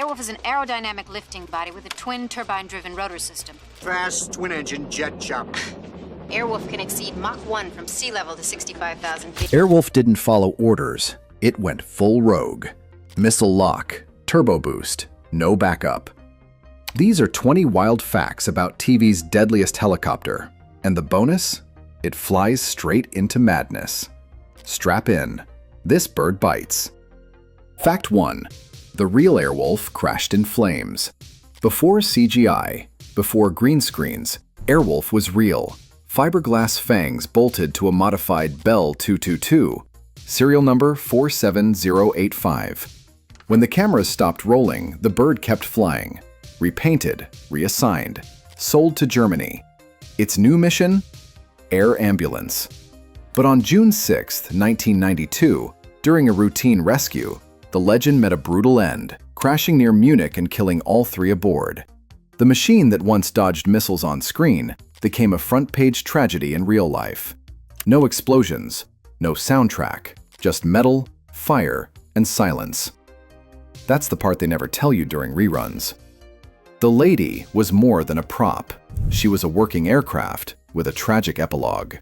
Airwolf is an aerodynamic lifting body with a twin turbine-driven rotor system. Fast twin-engine jet chopper. Airwolf can exceed Mach 1 from sea level to 65,000 feet. Airwolf didn't follow orders. It went full rogue. Missile lock, turbo boost, no backup. These are 20 wild facts about TV's deadliest helicopter. And the bonus? It flies straight into madness. Strap in. This bird bites. Fact 1. The real Airwolf crashed in flames. Before CGI, before green screens, Airwolf was real. Fiberglass fangs bolted to a modified Bell 222, serial number 47085. When the cameras stopped rolling, the bird kept flying. Repainted, reassigned, sold to Germany. Its new mission? Air ambulance. But on June 6, 1992, during a routine rescue, the legend met a brutal end, crashing near Munich and killing all 3 aboard. The machine that once dodged missiles on screen became a front-page tragedy in real life. No explosions, no soundtrack, just metal, fire, and silence. That's the part they never tell you during reruns. The lady was more than a prop. She was a working aircraft with a tragic epilogue.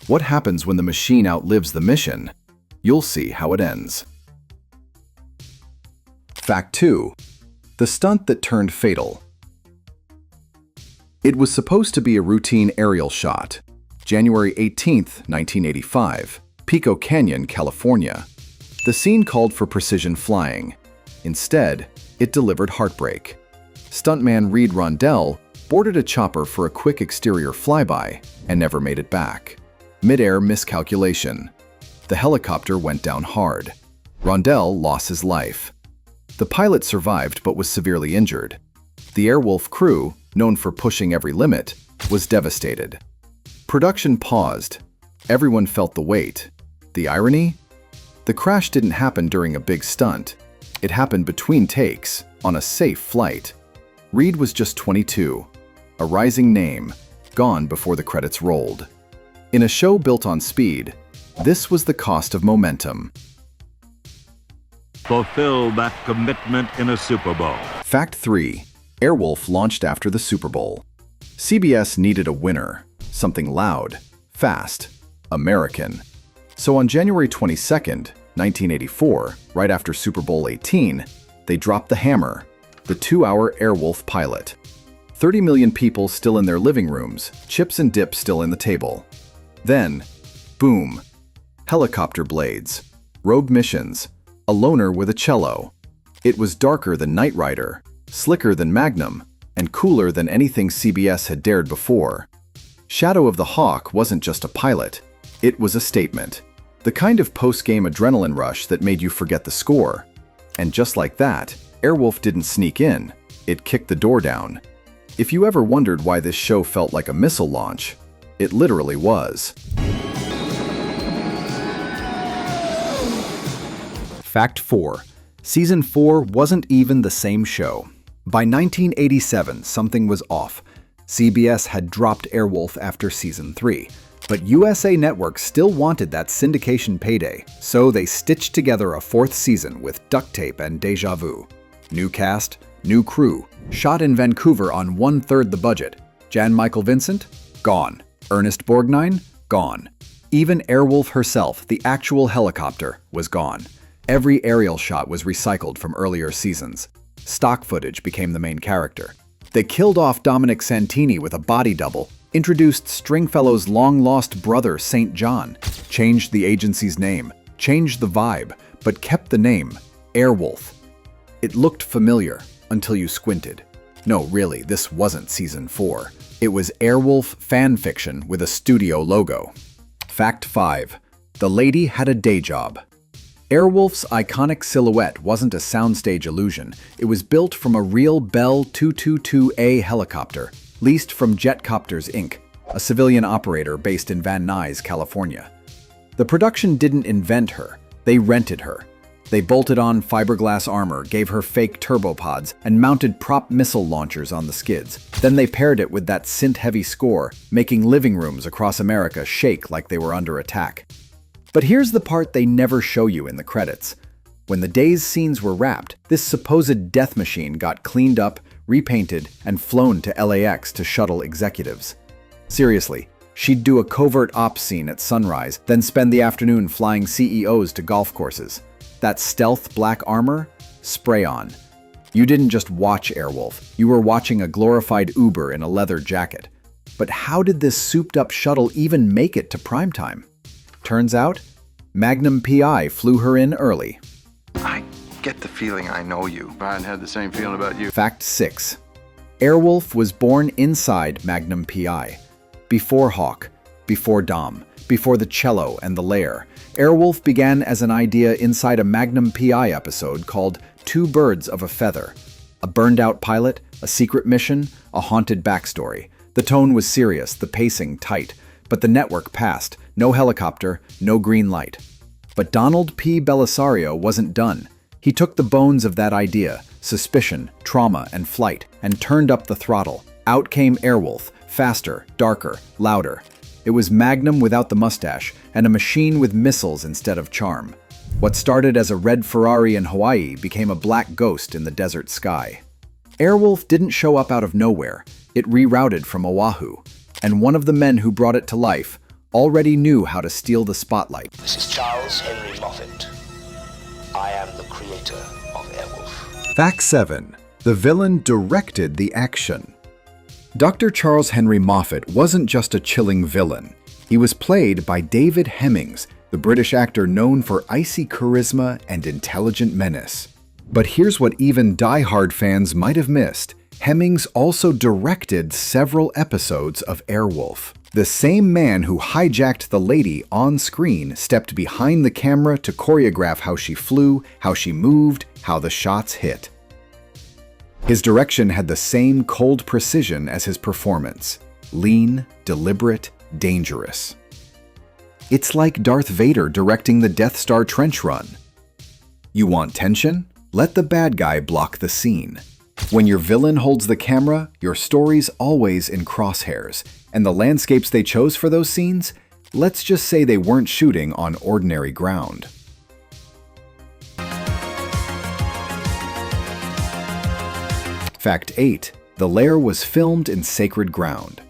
What happens when the machine outlives the mission? You'll see how it ends. Fact 2. The stunt that turned fatal. It was supposed to be a routine aerial shot. January 18, 1985, Pico Canyon, California. The scene called for precision flying. Instead, it delivered heartbreak. Stuntman Reed Rondell boarded a chopper for a quick exterior flyby and never made it back. Mid-air miscalculation. The helicopter went down hard. Rondell lost his life. The pilot survived but was severely injured. The Airwolf crew, known for pushing every limit, was devastated. Production paused. Everyone felt the weight. The irony? The crash didn't happen during a big stunt. It happened between takes, on a safe flight. Reed was just 22, a rising name, gone before the credits rolled. In a show built on speed, this was the cost of momentum. Fulfill that commitment in a Super Bowl. Fact 3. Airwolf launched after the Super Bowl. CBS needed a winner, something loud, fast, American. So on January 22, 1984, right after Super Bowl 18, they dropped the hammer, the 2-hour Airwolf pilot. 30 million people still in their living rooms, chips and dip still in the table. Then, boom, helicopter blades, rogue missions, a loner with a cello. It was darker than Knight Rider, slicker than Magnum, and cooler than anything CBS had dared before. Shadow of the Hawk wasn't just a pilot, it was a statement. The kind of post-game adrenaline rush that made you forget the score. And just like that, Airwolf didn't sneak in, it kicked the door down. If you ever wondered why this show felt like a missile launch, it literally was. Fact 4. Season 4 wasn't even the same show. By 1987, something was off. CBS had dropped Airwolf after Season 3. But USA Network still wanted that syndication payday, so they stitched together a 4th season with duct tape and déjà vu. New cast, new crew, shot in Vancouver on 1/3 the budget. Jan Michael Vincent? Gone. Ernest Borgnine? Gone. Even Airwolf herself, the actual helicopter, was gone. Every aerial shot was recycled from earlier seasons. Stock footage became the main character. They killed off Dominic Santini with a body double, introduced Stringfellow's long-lost brother St. John, changed the agency's name, changed the vibe, but kept the name, Airwolf. It looked familiar until you squinted. No, really, this wasn't Season 4. It was Airwolf fan fiction with a studio logo. Fact 5. The lady had a day job. Airwolf's iconic silhouette wasn't a soundstage illusion. It was built from a real Bell 222A helicopter, leased from Jetcopters Inc., a civilian operator based in Van Nuys, California. The production didn't invent her, they rented her. They bolted on fiberglass armor, gave her fake turbopods, and mounted prop missile launchers on the skids. Then they paired it with that synth-heavy score, making living rooms across America shake like they were under attack. But here's the part they never show you in the credits. When the day's scenes were wrapped, this supposed death machine got cleaned up, repainted, and flown to LAX to shuttle executives. Seriously, she'd do a covert ops scene at sunrise, then spend the afternoon flying CEOs to golf courses. That stealth black armor? Spray on. You didn't just watch Airwolf, you were watching a glorified Uber in a leather jacket. But how did this souped-up shuttle even make it to primetime? Turns out, Magnum PI flew her in early. I get the feeling I know you. I had the same feeling about you. Fact 6. Airwolf was born inside Magnum PI. Before Hawk, before Dom, before the cello and the lair. Airwolf began as an idea inside a Magnum PI episode called Two Birds of a Feather. A burned-out pilot, a secret mission, a haunted backstory. The tone was serious, the pacing tight, but the network passed. No helicopter, no green light. But Donald P. Belisario wasn't done. He took the bones of that idea, suspicion, trauma, and flight, and turned up the throttle. Out came Airwolf, faster, darker, louder. It was Magnum without the mustache, and a machine with missiles instead of charm. What started as a red Ferrari in Hawaii became a black ghost in the desert sky. Airwolf didn't show up out of nowhere. It rerouted from Oahu, and one of the men who brought it to life already knew how to steal the spotlight. This is Charles Henry Moffat. I am the creator of Airwolf. Fact 7. The villain directed the action. Dr. Charles Henry Moffat wasn't just a chilling villain. He was played by David Hemmings, the British actor known for icy charisma and intelligent menace. But here's what even die-hard fans might have missed. Hemmings also directed several episodes of Airwolf. The same man who hijacked the lady on screen stepped behind the camera to choreograph how she flew, how she moved, how the shots hit. His direction had the same cold precision as his performance. Lean, deliberate, dangerous. It's like Darth Vader directing the Death Star trench run. You want tension? Let the bad guy block the scene. When your villain holds the camera, your story's always in crosshairs. And the landscapes they chose for those scenes? Let's just say they weren't shooting on ordinary ground. Fact 8. The lair was filmed in sacred ground.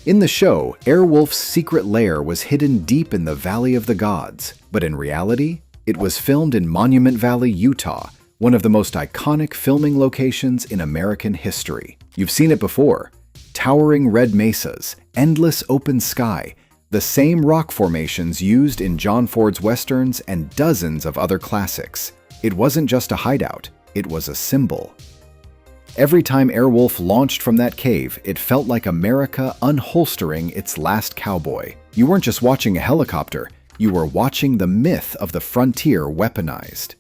In the show, Airwolf's secret lair was hidden deep in the Valley of the Gods, but in reality, it was filmed in Monument Valley, Utah, one of the most iconic filming locations in American history. You've seen it before. Towering red mesas, endless open sky, the same rock formations used in John Ford's westerns and dozens of other classics. It wasn't just a hideout, it was a symbol. Every time Airwolf launched from that cave, it felt like America unholstering its last cowboy. You weren't just watching a helicopter, you were watching the myth of the frontier weaponized.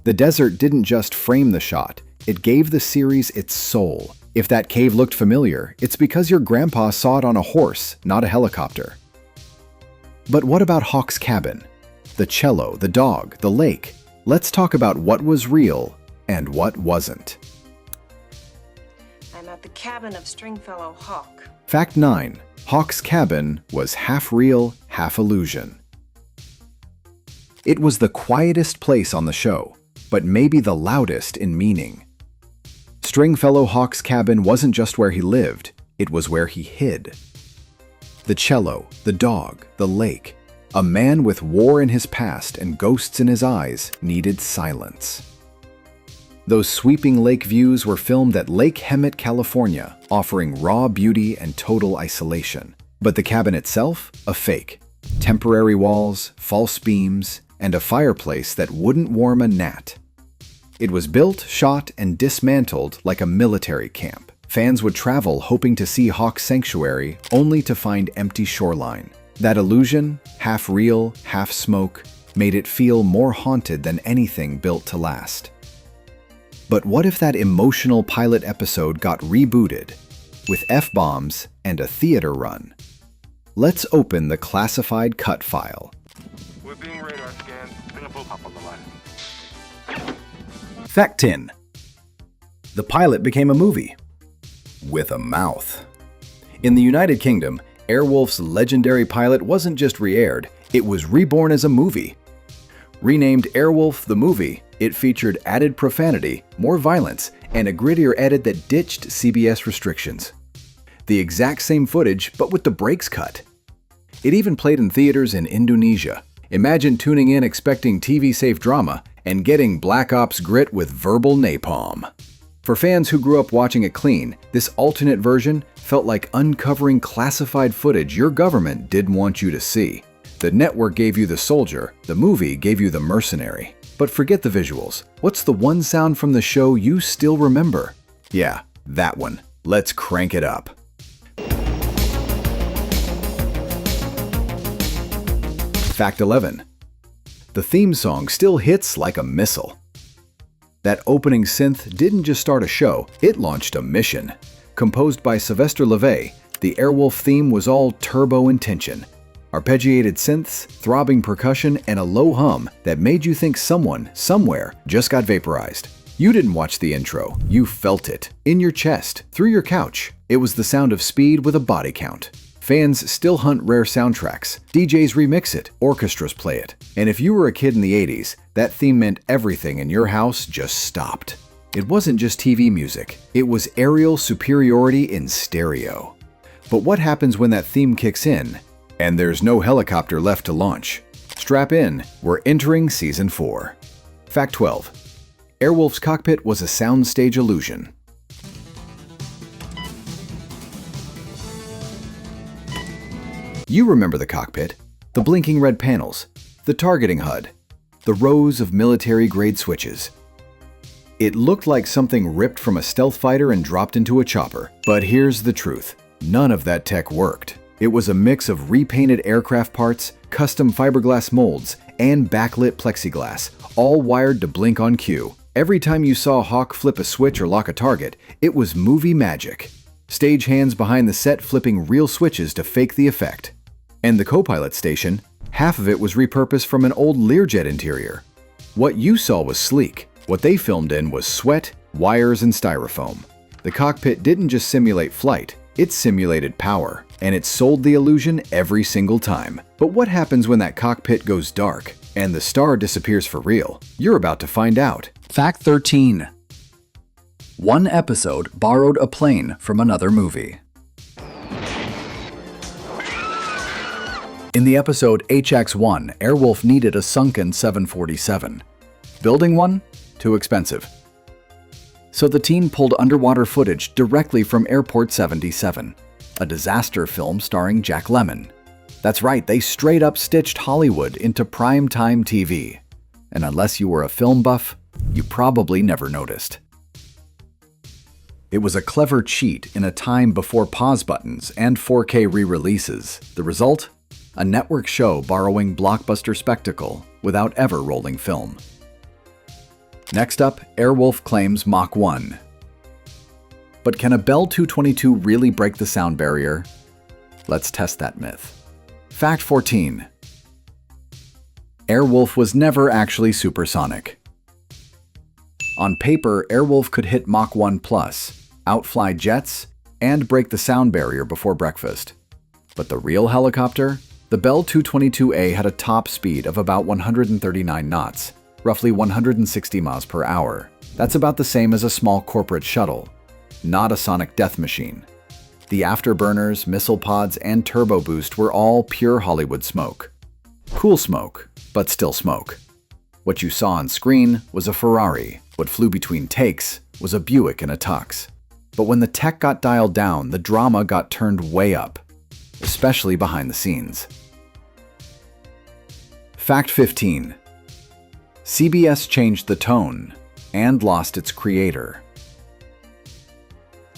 The desert didn't just frame the shot, it gave the series its soul. If that cave looked familiar, it's because your grandpa saw it on a horse, not a helicopter. But what about Hawk's cabin? The cello, the dog, the lake. Let's talk about what was real and what wasn't. I'm at the cabin of Stringfellow Hawk. Fact 9. Hawk's cabin was half real, half illusion. It was the quietest place on the show, but maybe the loudest in meaning. Stringfellow Hawk's cabin wasn't just where he lived, it was where he hid. The cello, the dog, the lake. A man with war in his past and ghosts in his eyes needed silence. Those sweeping lake views were filmed at Lake Hemet, California, offering raw beauty and total isolation. But the cabin itself? A fake. Temporary walls, false beams, and a fireplace that wouldn't warm a gnat. It was built, shot, and dismantled like a military camp. Fans would travel hoping to see Hawk's sanctuary, only to find empty shoreline. That illusion, half real, half smoke, made it feel more haunted than anything built to last. But what if that emotional pilot episode got rebooted, with F-bombs and a theater run? Let's open the classified cut file. We're being radar scanned. Bring a full pop on the line. Fact 10. The pilot became a movie. With a mouth. In the United Kingdom, Airwolf's legendary pilot wasn't just re-aired, it was reborn as a movie. Renamed Airwolf the movie, it featured added profanity, more violence, and a grittier edit that ditched CBS restrictions. The exact same footage, but with the brakes cut. It even played in theaters in Indonesia. Imagine tuning in expecting TV-safe drama and getting Black Ops grit with verbal napalm. For fans who grew up watching it clean, this alternate version felt like uncovering classified footage your government didn't want you to see. The network gave you the soldier, the movie gave you the mercenary. But forget the visuals. What's the one sound from the show you still remember? Yeah, that one. Let's crank it up. Fact 11. The theme song still hits like a missile. That opening synth didn't just start a show, it launched a mission. Composed by Sylvester LeVay, the Airwolf theme was all turbo in tension. Arpeggiated synths, throbbing percussion, and a low hum that made you think someone, somewhere, just got vaporized. You didn't watch the intro, you felt it. In your chest, through your couch. It was the sound of speed with a body count. Fans still hunt rare soundtracks, DJs remix it, orchestras play it. And if you were a kid in the 80s, that theme meant everything in your house just stopped. It wasn't just TV music, it was aerial superiority in stereo. But what happens when that theme kicks in, and there's no helicopter left to launch? Strap in, we're entering Season 4. Fact 12. Airwolf's cockpit was a soundstage illusion. You remember the cockpit, the blinking red panels, the targeting HUD, the rows of military-grade switches. It looked like something ripped from a stealth fighter and dropped into a chopper. But here's the truth. None of that tech worked. It was a mix of repainted aircraft parts, custom fiberglass molds, and backlit plexiglass, all wired to blink on cue. Every time you saw Hawk flip a switch or lock a target, it was movie magic. Stagehands behind the set flipping real switches to fake the effect. And the co-pilot station, half of it was repurposed from an old Learjet interior. What you saw was sleek. What they filmed in was sweat, wires, and styrofoam. The cockpit didn't just simulate flight, it simulated power, and it sold the illusion every single time. But what happens when that cockpit goes dark and the star disappears for real? You're about to find out. Fact 13. One episode borrowed a plane from another movie. In the episode HX-1, Airwolf needed a sunken 747. Building one? Too expensive. So the team pulled underwater footage directly from Airport 77, a disaster film starring Jack Lemmon. That's right, they straight up stitched Hollywood into primetime TV. And unless you were a film buff, you probably never noticed. It was a clever cheat in a time before pause buttons and 4K re-releases. The result? A network show borrowing blockbuster spectacle without ever rolling film. Next up, Airwolf claims Mach 1. But can a Bell 222 really break the sound barrier? Let's test that myth. Fact 14. Airwolf was never actually supersonic. On paper, Airwolf could hit Mach 1 plus, outfly jets, and break the sound barrier before breakfast. But the real helicopter? The Bell 222A had a top speed of about 139 knots, roughly 160 miles per hour. That's about the same as a small corporate shuttle, not a sonic death machine. The afterburners, missile pods, and turbo boost were all pure Hollywood smoke. Cool smoke, but still smoke. What you saw on screen was a Ferrari. What flew between takes was a Buick in a tux. But when the tech got dialed down, the drama got turned way up, especially behind the scenes. Fact 15. CBS changed the tone and lost its creator.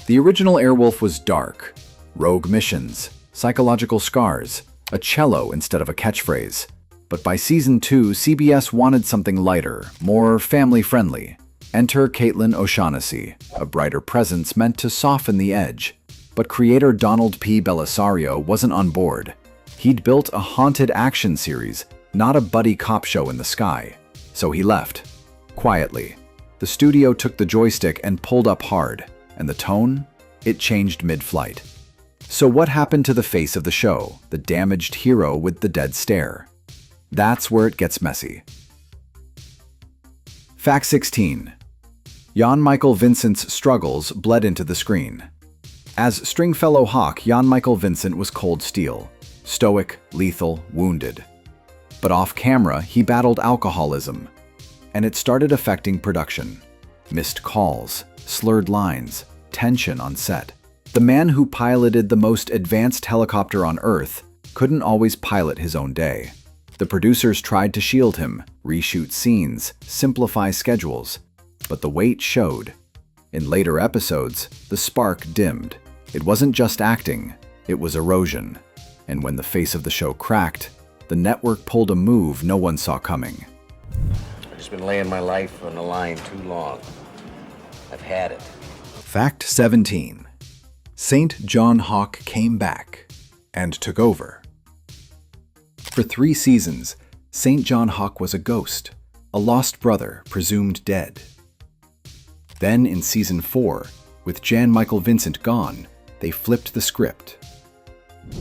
The original Airwolf was dark, rogue missions, psychological scars, a cello instead of a catchphrase. But by Season 2, CBS wanted something lighter, more family-friendly. Enter Caitlin O'Shaughnessy, a brighter presence meant to soften the edge. But creator Donald P. Bellisario wasn't on board. He'd built a haunted action series, not a buddy cop show in the sky. So he left. Quietly. The studio took the joystick and pulled up hard, and the tone? It changed mid-flight. So what happened to the face of the show, the damaged hero with the dead stare? That's where it gets messy. Fact 16. Jan-Michael Vincents' struggles bled into the screen. As Stringfellow Hawk, Jan-Michael Vincent was cold steel, stoic, lethal, wounded. But off-camera, he battled alcoholism, and it started affecting production. Missed calls, slurred lines, tension on set. The man who piloted the most advanced helicopter on Earth couldn't always pilot his own day. The producers tried to shield him, reshoot scenes, simplify schedules, but the weight showed. In later episodes, the spark dimmed. It wasn't just acting, it was erosion. And when the face of the show cracked, the network pulled a move no one saw coming. I've just been laying my life on the line too long. I've had it. Fact 17. St. John Hawk came back and took over. For 3 seasons, St. John Hawk was a ghost, a lost brother presumed dead. Then in season 4, with Jan-Michael Vincent gone, they flipped the script.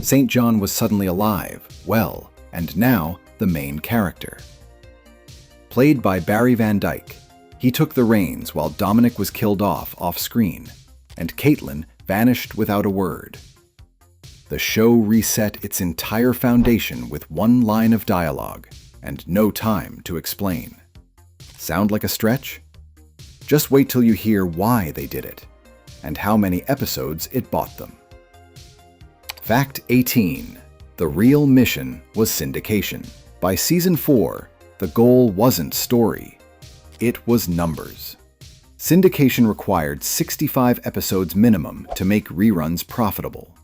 St. John was suddenly alive, well, and now the main character. Played by Barry Van Dyke, he took the reins while Dominic was killed off-screen, and Caitlin vanished without a word. The show reset its entire foundation with 1 line of dialogue and no time to explain. Sound like a stretch? Just wait till you hear why they did it, and how many episodes it bought them. Fact 18. The real mission was syndication. By season 4, the goal wasn't story, it was numbers. Syndication required 65 episodes minimum to make reruns profitable.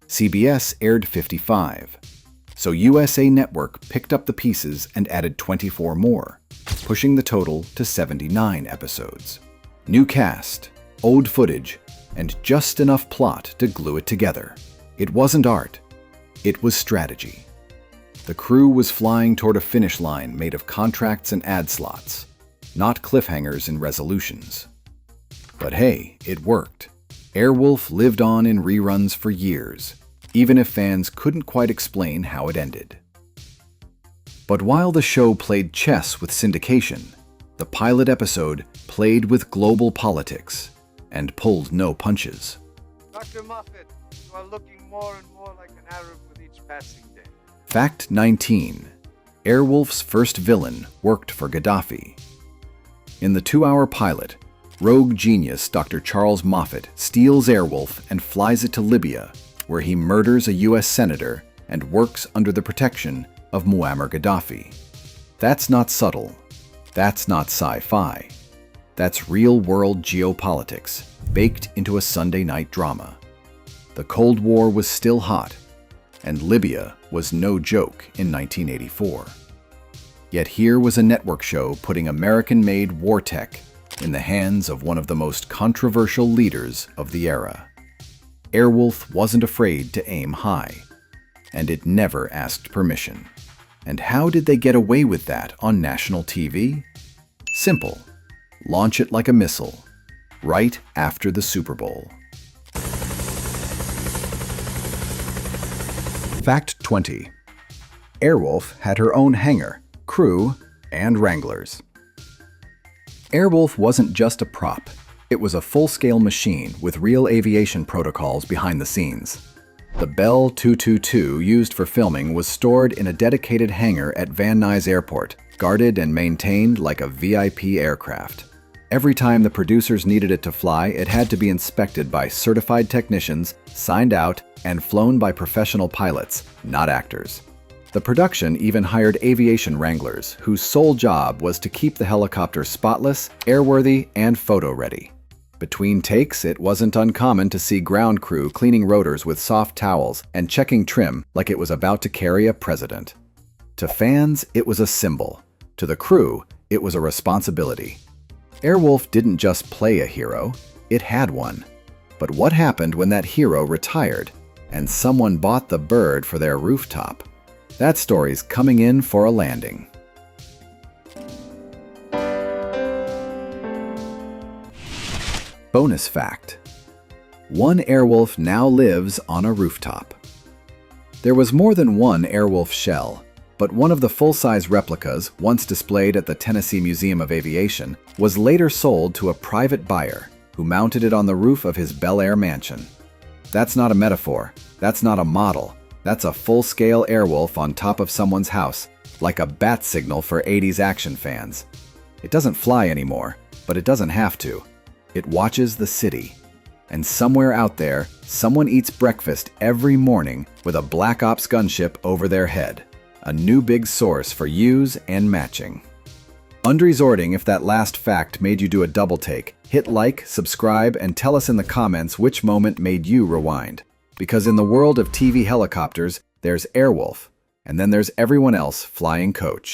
CBS aired 55, so USA Network picked up the pieces and added 24 more, pushing the total to 79 episodes. New cast, old footage, and just enough plot to glue it together. It wasn't art, it was strategy. The crew was flying toward a finish line made of contracts and ad slots, not cliffhangers and resolutions. But hey, it worked. Airwolf lived on in reruns for years, even if fans couldn't quite explain how it ended. But while the show played chess with syndication, the pilot episode played with global politics and pulled no punches. Dr. Moffat, you are looking more and more like an Arab with each passing day. Fact 19. Airwolf's first villain worked for Gaddafi. In the 2-hour pilot, rogue genius Dr. Charles Moffat steals Airwolf and flies it to Libya, where he murders a US senator and works under the protection of Muammar Gaddafi. That's not subtle. That's not sci-fi. That's real-world geopolitics, baked into a Sunday night drama. The Cold War was still hot, and Libya was no joke in 1984. Yet here was a network show putting American-made war tech in the hands of one of the most controversial leaders of the era. Airwolf wasn't afraid to aim high, and it never asked permission. And how did they get away with that on national TV? Simple. Launch it like a missile, right after the Super Bowl. Fact 20. Airwolf had her own hangar, crew, and wranglers. Airwolf wasn't just a prop. It was a full-scale machine with real aviation protocols behind the scenes. The Bell 222 used for filming was stored in a dedicated hangar at Van Nuys Airport, guarded and maintained like a VIP aircraft. Every time the producers needed it to fly, it had to be inspected by certified technicians, signed out, and flown by professional pilots, not actors. The production even hired aviation wranglers, whose sole job was to keep the helicopter spotless, airworthy, and photo-ready. Between takes, it wasn't uncommon to see ground crew cleaning rotors with soft towels and checking trim like it was about to carry a president. To fans, it was a symbol. To the crew, it was a responsibility. Airwolf didn't just play a hero, it had one. But what happened when that hero retired and someone bought the bird for their rooftop? That story's coming in for a landing. Bonus fact. One Airwolf now lives on a rooftop. There was more than one Airwolf shell, But one of the full-size replicas, once displayed at the Tennessee Museum of Aviation, was later sold to a private buyer who mounted it on the roof of his Bel Air mansion. That's not a metaphor. That's not a model. That's a full-scale Airwolf on top of someone's house, like a bat signal for 80s action fans. It doesn't fly anymore, but it doesn't have to. It watches the city. And somewhere out there, someone eats breakfast every morning with a Black Ops gunship over their head. A new big source for use and matching. Unresorting, if that last fact made you do a double take, hit like, subscribe, and tell us in the comments which moment made you rewind. Because in the world of TV helicopters, there's Airwolf, and then there's everyone else flying coach.